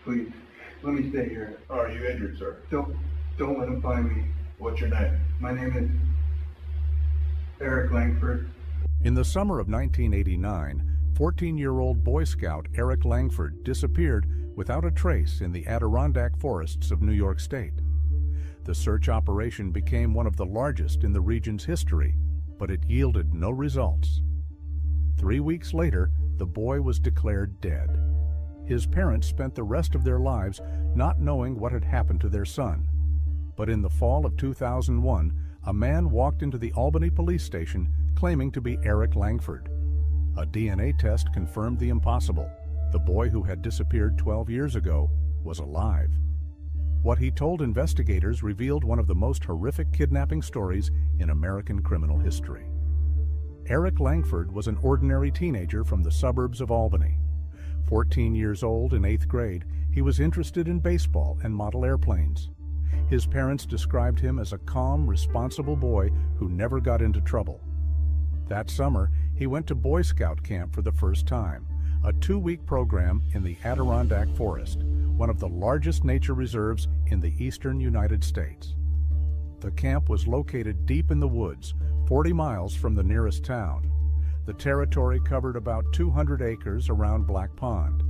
Please, let me stay here. Are you injured, sir? Don't let him find me. What's your name? My name is Eric Langford. In the summer of 1989, 14-year-old Boy Scout Eric Langford disappeared without a trace in the Adirondack forests of New York State. The search operation became one of the largest in the region's history, but it yielded no results. 3 weeks later, the boy was declared dead. His parents spent the rest of their lives not knowing what had happened to their son. But in the fall of 2001, a man walked into the Albany police station claiming to be Eric Langford. A DNA test confirmed the impossible. The boy who had disappeared 12 years ago was alive. What he told investigators revealed one of the most horrific kidnapping stories in American criminal history. Eric Langford was an ordinary teenager from the suburbs of Albany. 14 years old in 8th grade, he was interested in baseball and model airplanes. His parents described him as a calm, responsible boy who never got into trouble. That summer, he went to Boy Scout camp for the first time, a 2-week program in the Adirondack Forest, one of the largest nature reserves in the eastern United States. The camp was located deep in the woods, 40 miles from the nearest town. The territory covered about 200 acres around Black Pond.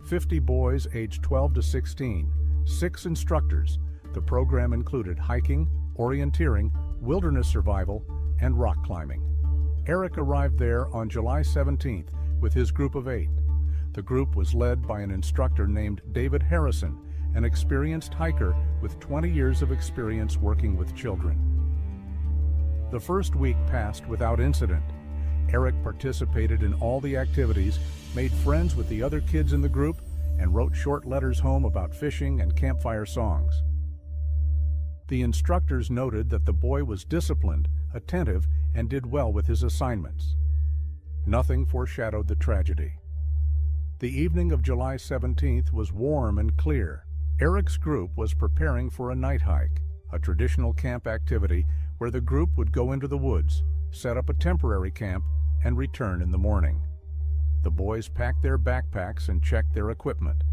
50 boys aged 12 to 16, 6 instructors. The program included hiking, orienteering, wilderness survival, and rock climbing. Eric arrived there on July 17th with his group of 8. The group was led by an instructor named David Harrison, an experienced hiker with 20 years of experience working with children. The first week passed without incident. Eric participated in all the activities, made friends with the other kids in the group, and wrote short letters home about fishing and campfire songs. The instructors noted that the boy was disciplined, attentive, and did well with his assignments. Nothing foreshadowed the tragedy. The evening of July 17th was warm and clear. Eric's group was preparing for a night hike, a traditional camp activity where the group would go into the woods, set up a temporary camp, and return in the morning. The boys packed their backpacks and checked their equipment.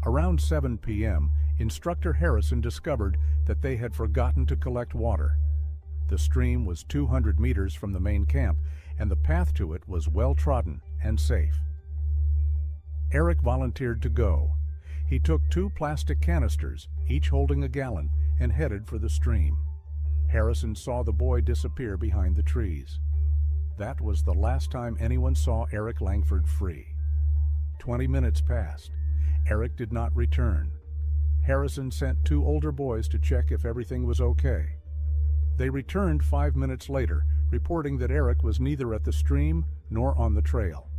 Around 7 p.m., Instructor Harrison discovered that they had forgotten to collect water. The stream was 200 meters from the main camp, and the path to it was well-trodden and safe. Eric volunteered to go. He took 2 plastic canisters, each holding a gallon, and headed for the stream. Harrison saw the boy disappear behind the trees. That was the last time anyone saw Eric Langford free. 20 minutes passed. Eric did not return. Harrison sent 2 older boys to check if everything was okay. They returned 5 minutes later, reporting that Eric was neither at the stream nor on the trail.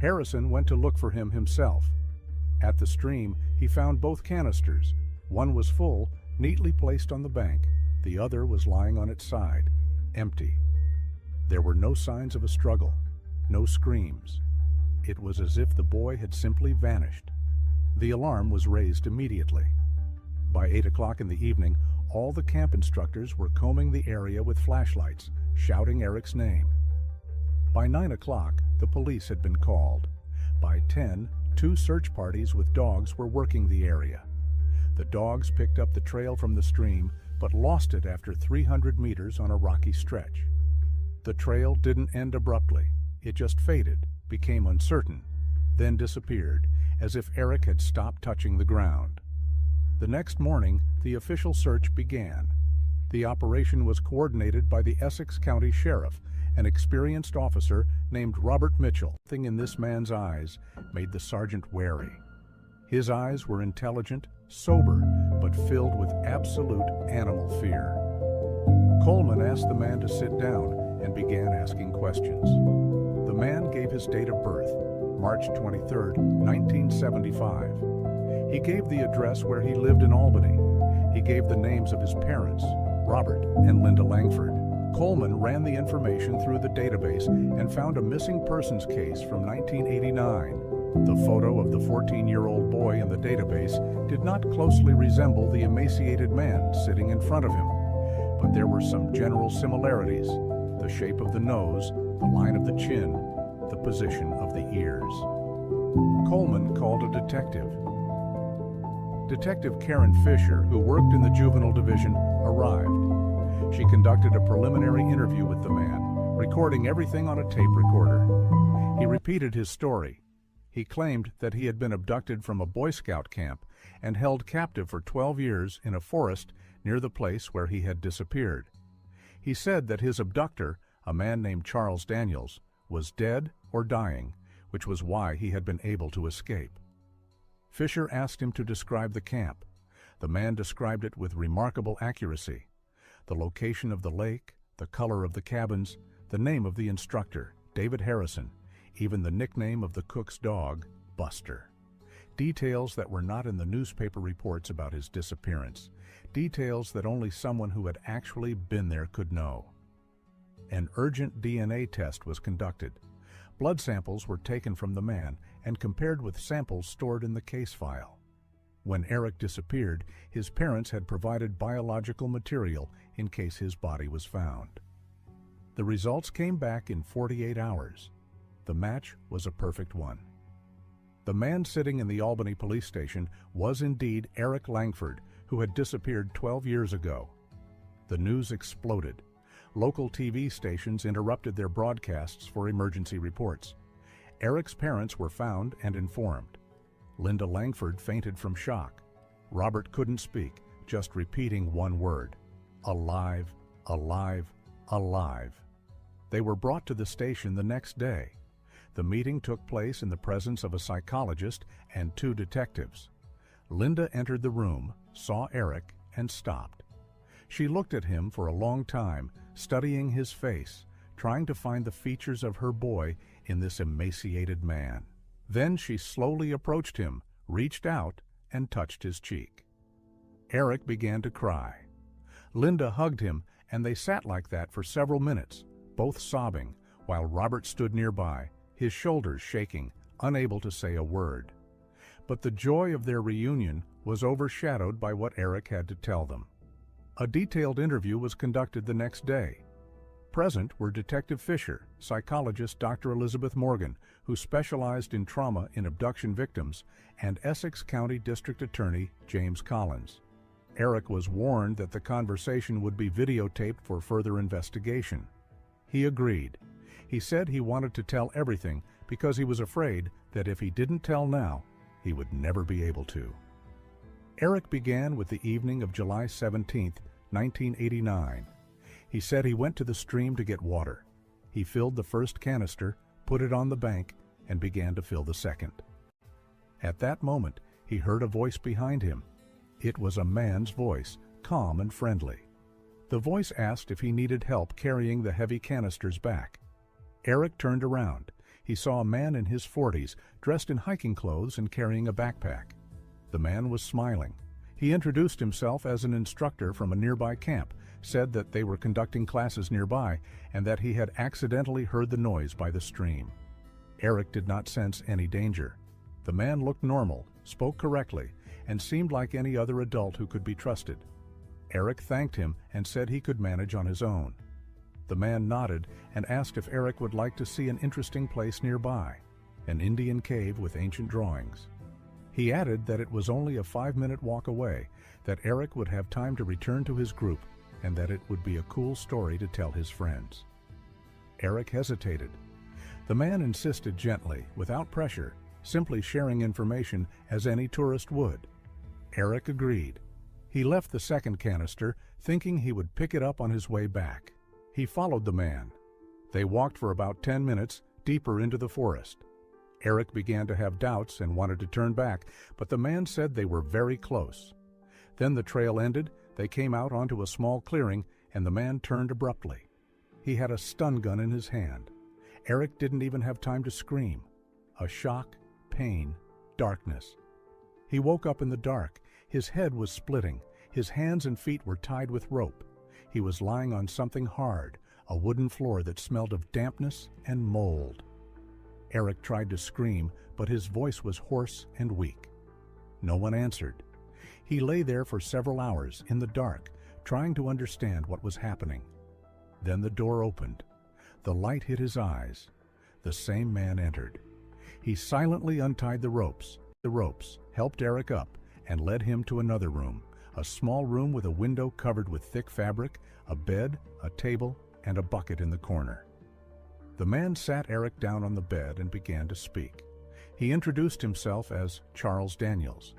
Harrison went to look for him himself. At the stream, he found both canisters. One was full, neatly placed on the bank. The other was lying on its side, empty. There were no signs of a struggle, no screams. It was as if the boy had simply vanished. The alarm was raised immediately. By 8 o'clock in the evening, all the camp instructors were combing the area with flashlights, shouting Eric's name. By 9 o'clock, the police had been called. By 10, 2 search parties with dogs were working the area. The dogs picked up the trail from the stream, but lost it after 300 meters on a rocky stretch. The trail didn't end abruptly. It just faded, became uncertain, then disappeared, as if Eric had stopped touching the ground. The next morning, the official search began. The operation was coordinated by the Essex County Sheriff, an experienced officer named Robert Mitchell. Something in this man's eyes made the sergeant wary. His eyes were intelligent, sober, but filled with absolute animal fear. Coleman asked the man to sit down and began asking questions. The man gave his date of birth, March 23, 1975. He gave the address where he lived in Albany. He gave the names of his parents, Robert and Linda Langford. Coleman ran the information through the database and found a missing persons case from 1989. The photo of the 14-year-old boy in the database did not closely resemble the emaciated man sitting in front of him, but there were some general similarities: the shape of the nose, the line of the chin, the position of the ears. Coleman called a detective. Detective Karen Fisher, who worked in the juvenile division, arrived. She conducted a preliminary interview with the man, recording everything on a tape recorder. He repeated his story. He claimed that he had been abducted from a Boy Scout camp and held captive for 12 years in a forest near the place where he had disappeared. He said that his abductor, a man named Charles Daniels, was dead or dying, which was why he had been able to escape. Fisher asked him to describe the camp. The man described it with remarkable accuracy. The location of the lake, the color of the cabins, the name of the instructor, David Harrison, even the nickname of the cook's dog, Buster. Details that were not in the newspaper reports about his disappearance. Details that only someone who had actually been there could know. An urgent DNA test was conducted. Blood samples were taken from the man and compared with samples stored in the case file. When Eric disappeared, his parents had provided biological material in case his body was found. The results came back in 48 hours. The match was a perfect one. The man sitting in the Albany police station was indeed Eric Langford, who had disappeared 12 years ago. The news exploded. Local TV stations interrupted their broadcasts for emergency reports. Eric's parents were found and informed. Linda Langford fainted from shock. Robert couldn't speak, just repeating one word: alive, alive, alive. They were brought to the station the next day. The meeting took place in the presence of a psychologist and 2 detectives. Linda entered the room, saw Eric, and stopped. She looked at him for a long time, studying his face, trying to find the features of her boy in this emaciated man. Then she slowly approached him, reached out, and touched his cheek. Eric began to cry. Linda hugged him, and they sat like that for several minutes, both sobbing, while Robert stood nearby, his shoulders shaking, unable to say a word. But the joy of their reunion was overshadowed by what Eric had to tell them. A detailed interview was conducted the next day. Present were Detective Fisher, psychologist Dr. Elizabeth Morgan, who specialized in trauma in abduction victims, and Essex County District Attorney James Collins. Eric was warned that the conversation would be videotaped for further investigation. He agreed. He said he wanted to tell everything because he was afraid that if he didn't tell now, he would never be able to. Eric began with the evening of July 17, 1989. He said he went to the stream to get water. He filled the first canister, put it on the bank, and began to fill the second. At that moment, he heard a voice behind him. It was a man's voice, calm and friendly. The voice asked if he needed help carrying the heavy canisters back. Eric turned around. He saw a man in his 40s, dressed in hiking clothes and carrying a backpack. The man was smiling. He introduced himself as an instructor from a nearby camp, said that they were conducting classes nearby, and that he had accidentally heard the noise by the stream. Eric did not sense any danger. The man looked normal, spoke correctly, and seemed like any other adult who could be trusted. Eric thanked him and said he could manage on his own. The man nodded and asked if Eric would like to see an interesting place nearby, an Indian cave with ancient drawings. He added that it was only a 5-minute walk away, that Eric would have time to return to his group, and that it would be a cool story to tell his friends. Eric hesitated. The man insisted gently, without pressure, simply sharing information as any tourist would. Eric agreed. He left the second canister, thinking he would pick it up on his way back. He followed the man. They walked for about 10 minutes, deeper into the forest. Eric began to have doubts and wanted to turn back, but the man said they were very close. Then the trail ended, they came out onto a small clearing, and the man turned abruptly. He had a stun gun in his hand. Eric didn't even have time to scream. A shock, pain, darkness. He woke up in the dark. His head was splitting. His hands and feet were tied with rope. He was lying on something hard, a wooden floor that smelled of dampness and mold. Eric tried to scream, but his voice was hoarse and weak. No one answered. He lay there for several hours in the dark, trying to understand what was happening. Then the door opened. The light hit his eyes. The same man entered. He silently untied the ropes, helped Eric up, and led him to another room, a small room with a window covered with thick fabric, a bed, a table, and a bucket in the corner. The man sat Eric down on the bed and began to speak. He introduced himself as Charles Daniels.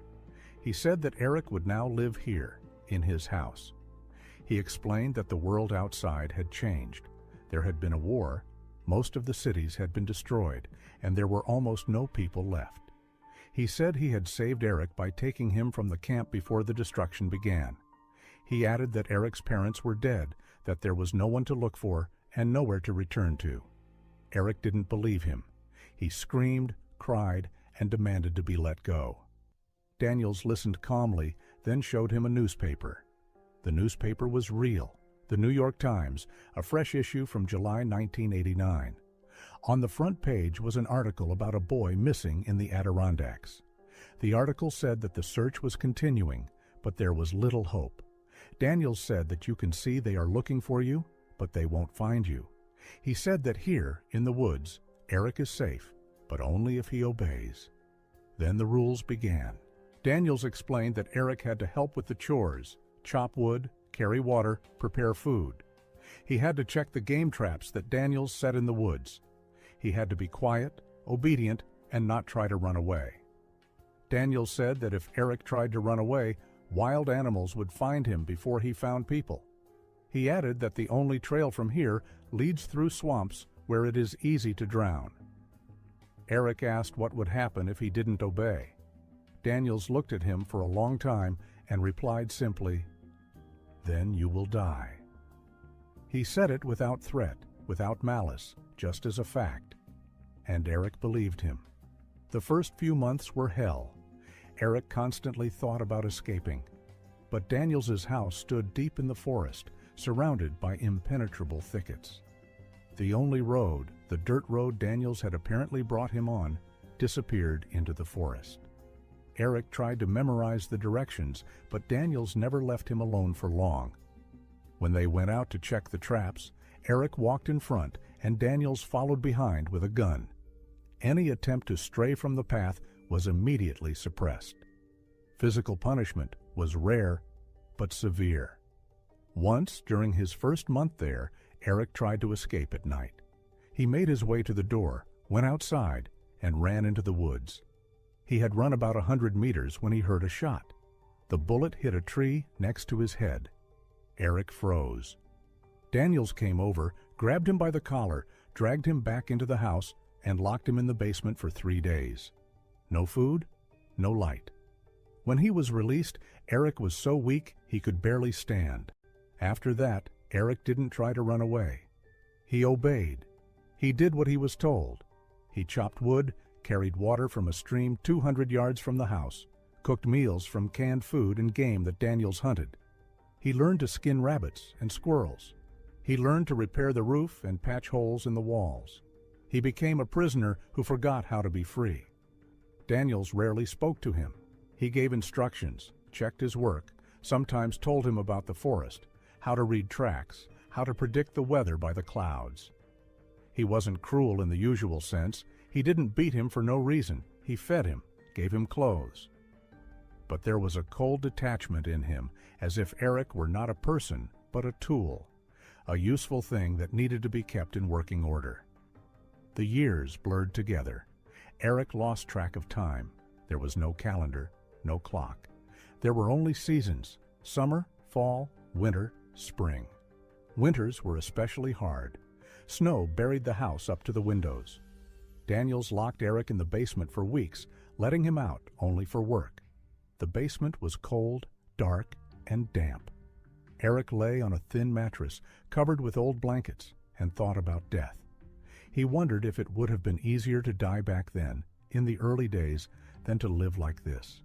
He said that Eric would now live here, in his house. He explained that the world outside had changed. There had been a war, most of the cities had been destroyed, and there were almost no people left. He said he had saved Eric by taking him from the camp before the destruction began. He added that Eric's parents were dead, that there was no one to look for and nowhere to return to. Eric didn't believe him. He screamed, cried, and demanded to be let go. Daniels listened calmly, then showed him a newspaper. The newspaper was real, the New York Times, a fresh issue from July 1989. On the front page was an article about a boy missing in the Adirondacks. The article said that the search was continuing, but there was little hope. Daniels said that you can see they are looking for you, but they won't find you. He said that here, in the woods, Eric is safe, but only if he obeys. Then the rules began. Daniels explained that Eric had to help with the chores, chop wood, carry water, prepare food. He had to check the game traps that Daniels set in the woods. He had to be quiet, obedient, and not try to run away. Daniels said that if Eric tried to run away, wild animals would find him before he found people. He added that the only trail from here leads through swamps where it is easy to drown. Eric asked what would happen if he didn't obey. Daniels looked at him for a long time and replied simply, "Then you will die." He said it without threat, without malice, just as a fact. And Eric believed him. The first few months were hell. Eric constantly thought about escaping. But Daniels's house stood deep in the forest, surrounded by impenetrable thickets. The only road, the dirt road Daniels had apparently brought him on, disappeared into the forest. Eric tried to memorize the directions, but Daniels never left him alone for long. When they went out to check the traps, Eric walked in front and Daniels followed behind with a gun. Any attempt to stray from the path was immediately suppressed. Physical punishment was rare, but severe. Once, during his first month there, Eric tried to escape at night. He made his way to the door, went outside, and ran into the woods. He had run about 100 meters when he heard a shot. The bullet hit a tree next to his head. Eric froze. Daniels came over, grabbed him by the collar, dragged him back into the house, and locked him in the basement for 3 days. No food, no light. When he was released, Eric was so weak he could barely stand. After that, Eric didn't try to run away. He obeyed. He did what he was told. He chopped wood, carried water from a stream 200 yards from the house, cooked meals from canned food and game that Daniels hunted. He learned to skin rabbits and squirrels. He learned to repair the roof and patch holes in the walls. He became a prisoner who forgot how to be free. Daniels rarely spoke to him. He gave instructions, checked his work, sometimes told him about the forest, how to read tracks, how to predict the weather by the clouds. He wasn't cruel in the usual sense. He didn't beat him for no reason. He fed him, gave him clothes. But there was a cold detachment in him, as if Eric were not a person, but a tool, a useful thing that needed to be kept in working order. The years blurred together. Eric lost track of time. There was no calendar, no clock. There were only seasons: summer, fall, winter, spring. Winters were especially hard. Snow buried the house up to the windows. Daniels locked Eric in the basement for weeks, letting him out only for work. The basement was cold, dark, and damp. Eric lay on a thin mattress, covered with old blankets, and thought about death. He wondered if it would have been easier to die back then, in the early days, than to live like this.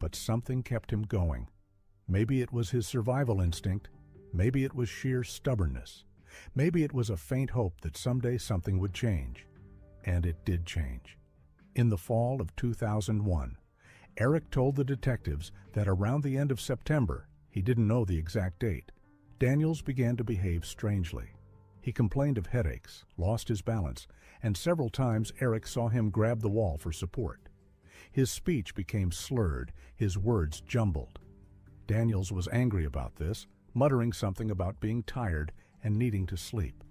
But something kept him going. Maybe it was his survival instinct. Maybe it was sheer stubbornness. Maybe it was a faint hope that someday something would change. And it did change. In the fall of 2001, Eric told the detectives that around the end of September, he didn't know the exact date, Daniels began to behave strangely. He complained of headaches, lost his balance, and several times Eric saw him grab the wall for support. His speech became slurred, his words jumbled. Daniels was angry about this, muttering something about being tired and needing to sleep.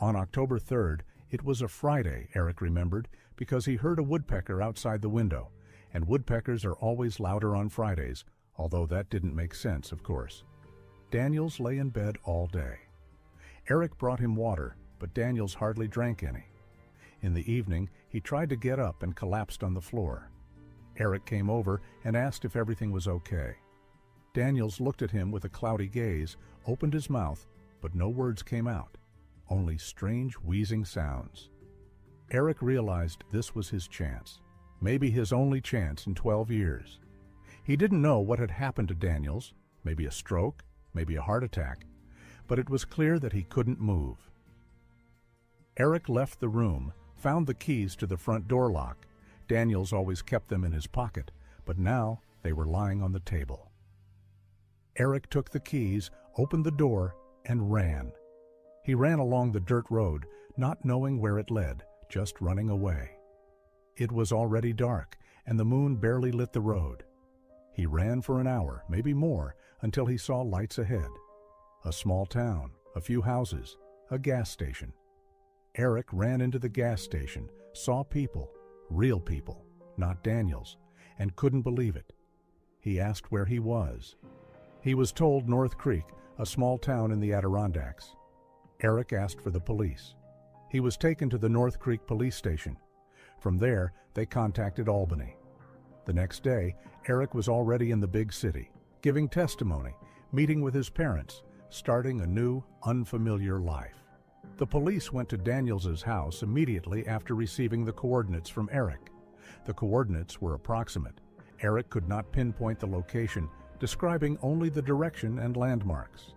On October 3rd, it was a Friday, Eric remembered, because he heard a woodpecker outside the window, and woodpeckers are always louder on Fridays, although that didn't make sense, of course. Daniels lay in bed all day. Eric brought him water, but Daniels hardly drank any. In the evening, he tried to get up and collapsed on the floor. Eric came over and asked if everything was okay. Daniels looked at him with a cloudy gaze, opened his mouth, but no words came out, only strange wheezing sounds. Eric realized this was his chance, maybe his only chance in 12 years. He didn't know what had happened to Daniels, maybe a stroke, maybe a heart attack, but it was clear that he couldn't move. Eric left the room, found the keys to the front door lock. Daniels always kept them in his pocket, but now they were lying on the table. Eric took the keys, opened the door, and ran. He ran along the dirt road, not knowing where it led, just running away. It was already dark, and the moon barely lit the road. He ran for an hour, maybe more, until he saw lights ahead. A small town, a few houses, a gas station. Eric ran into the gas station, saw people, real people, not Daniels, and couldn't believe it. He asked where he was. He was told North Creek, a small town in the Adirondacks. Eric asked for the police. He was taken to the North Creek police station. From there, they contacted Albany. The next day, Eric was already in the big city, giving testimony, meeting with his parents, starting a new, unfamiliar life. The police went to Daniels's house immediately after receiving the coordinates from Eric. The coordinates were approximate. Eric could not pinpoint the location, describing only the direction and landmarks.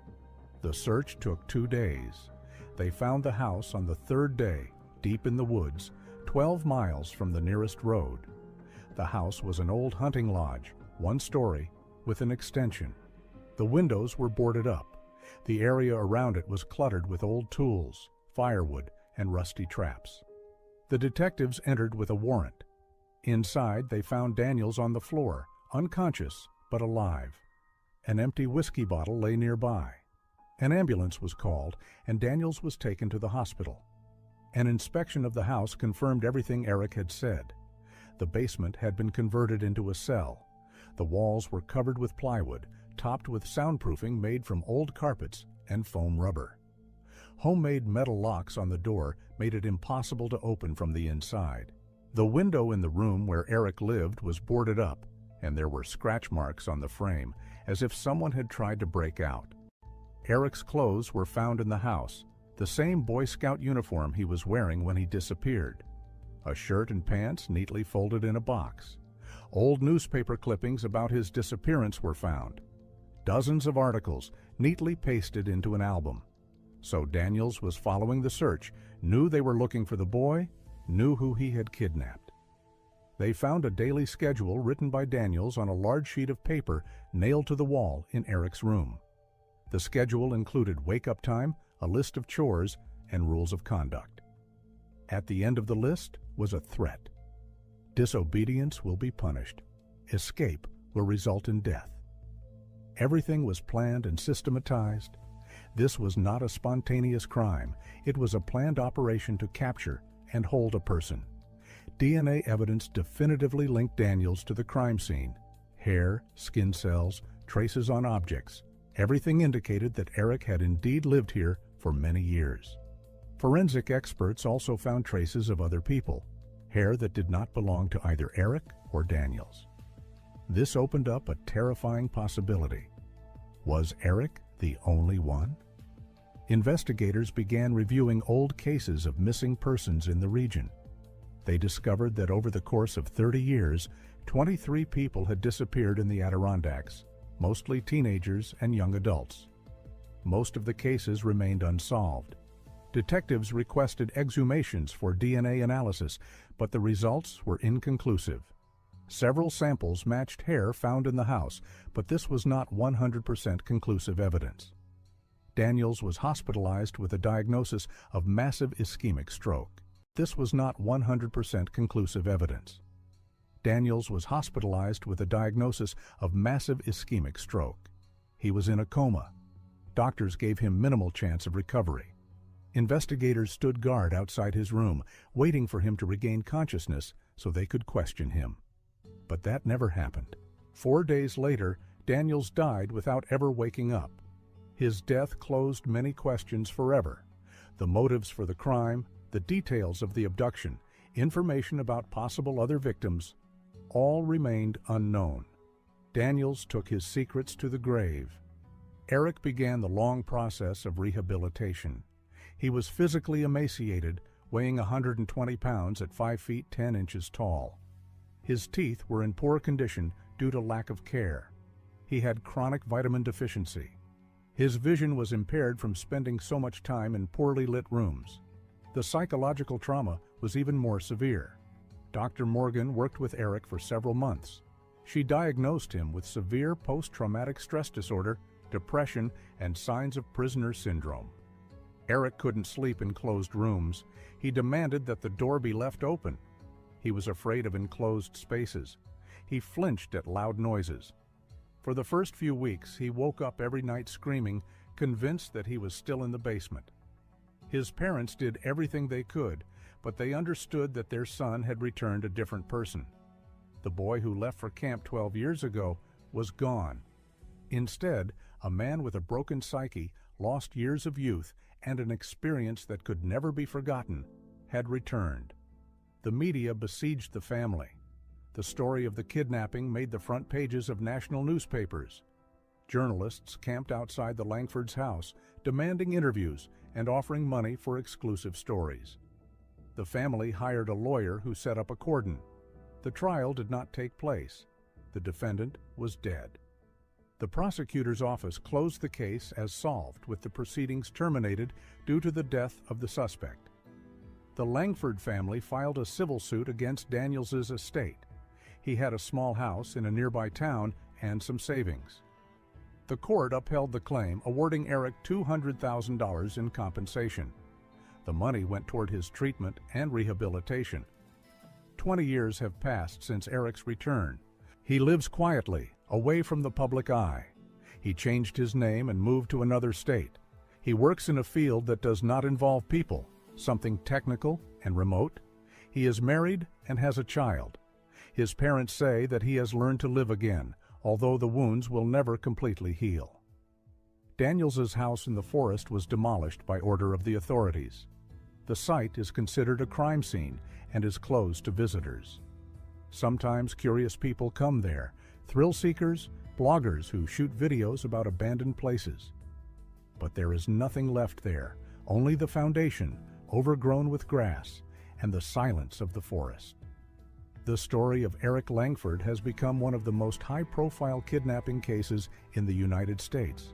The search took 2 days. They found the house on the third day, deep in the woods, 12 miles from the nearest road. The house was an old hunting lodge, 1 story, with an extension. The windows were boarded up. The area around it was cluttered with old tools, firewood, and rusty traps. The detectives entered with a warrant. Inside, they found Daniels on the floor, unconscious but alive. An empty whiskey bottle lay nearby. An ambulance was called, and Daniels was taken to the hospital. An inspection of the house confirmed everything Eric had said. The basement had been converted into a cell. The walls were covered with plywood, topped with soundproofing made from old carpets and foam rubber. Homemade metal locks on the door made it impossible to open from the inside. The window in the room where Eric lived was boarded up, and there were scratch marks on the frame, as if someone had tried to break out. Eric's clothes were found in the house, the same Boy Scout uniform he was wearing when he disappeared. A shirt and pants neatly folded in a box. Old newspaper clippings about his disappearance were found. Dozens of articles neatly pasted into an album. So Daniels was following the search, knew they were looking for the boy, knew who he had kidnapped. They found a daily schedule written by Daniels on a large sheet of paper nailed to the wall in Eric's room. The schedule included wake-up time, a list of chores, and rules of conduct. At the end of the list was a threat. Disobedience will be punished. Escape will result in death. Everything was planned and systematized. This was not a spontaneous crime. It was a planned operation to capture and hold a person. DNA evidence definitively linked Daniels to the crime scene. Hair, skin cells, traces on objects. Everything indicated that Eric had indeed lived here for many years. Forensic experts also found traces of other people, hair that did not belong to either Eric or Daniels. This opened up a terrifying possibility. Was Eric the only one? Investigators began reviewing old cases of missing persons in the region. They discovered that over the course of 30 years, 23 people had disappeared in the Adirondacks, mostly teenagers and young adults. Most of the cases remained unsolved. Detectives requested exhumations for DNA analysis, but the results were inconclusive. Several samples matched hair found in the house, but this was not 100% conclusive evidence. Daniels was hospitalized with a diagnosis of massive ischemic stroke. This was not 100% conclusive evidence. Daniels was hospitalized with a diagnosis of massive ischemic stroke. He was in a coma. Doctors gave him minimal chance of recovery. Investigators stood guard outside his room, waiting for him to regain consciousness so they could question him. But that never happened. 4 days later, Daniels died without ever waking up. His death closed many questions forever. The motives for the crime, the details of the abduction, information about possible other victims, all remained unknown. Daniels took his secrets to the grave. Eric began the long process of rehabilitation. He was physically emaciated, weighing 120 pounds at 5 feet 10 inches tall. His teeth were in poor condition due to lack of care. He had chronic vitamin deficiency. His vision was impaired from spending so much time in poorly lit rooms. The psychological trauma was even more severe. Dr. Morgan worked with Eric for several months. She diagnosed him with severe post-traumatic stress disorder, depression, and signs of prisoner syndrome. Eric couldn't sleep in closed rooms. He demanded that the door be left open. He was afraid of enclosed spaces. He flinched at loud noises. For the first few weeks, he woke up every night screaming, convinced that he was still in the basement. His parents did everything they could, but they understood that their son had returned a different person. The boy who left for camp 12 years ago was gone. Instead, a man with a broken psyche, lost years of youth, and an experience that could never be forgotten, had returned. The media besieged the family. The story of the kidnapping made the front pages of national newspapers. Journalists camped outside the Langfords' house, demanding interviews and offering money for exclusive stories. The family hired a lawyer who set up a cordon. The trial did not take place. The defendant was dead. The prosecutor's office closed the case as solved, with the proceedings terminated due to the death of the suspect. The Langford family filed a civil suit against Daniels's estate. He had a small house in a nearby town and some savings. The court upheld the claim, awarding Eric $200,000 in compensation. The money went toward his treatment and rehabilitation. 20 years have passed since Eric's return. He lives quietly, away from the public eye. He changed his name and moved to another state. He works in a field that does not involve people, something technical and remote. He is married and has a child. His parents say that he has learned to live again, although the wounds will never completely heal. Daniels's house in the forest was demolished by order of the authorities. The site is considered a crime scene and is closed to visitors. Sometimes curious people come there, thrill seekers, bloggers who shoot videos about abandoned places. But there is nothing left there, only the foundation, overgrown with grass, and the silence of the forest. The story of Eric Langford has become one of the most high-profile kidnapping cases in the United States.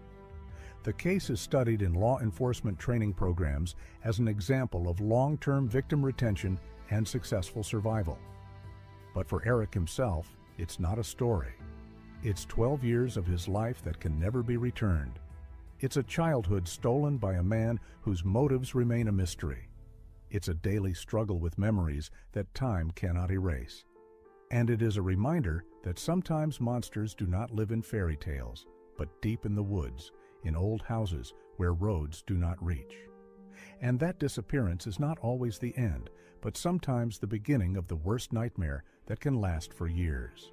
The case is studied in law enforcement training programs as an example of long-term victim retention and successful survival. But for Eric himself, it's not a story. It's 12 years of his life that can never be returned. It's a childhood stolen by a man whose motives remain a mystery. It's a daily struggle with memories that time cannot erase. And it is a reminder that sometimes monsters do not live in fairy tales, but deep in the woods, in old houses where roads do not reach. And that disappearance is not always the end, but sometimes the beginning of the worst nightmare that can last for years.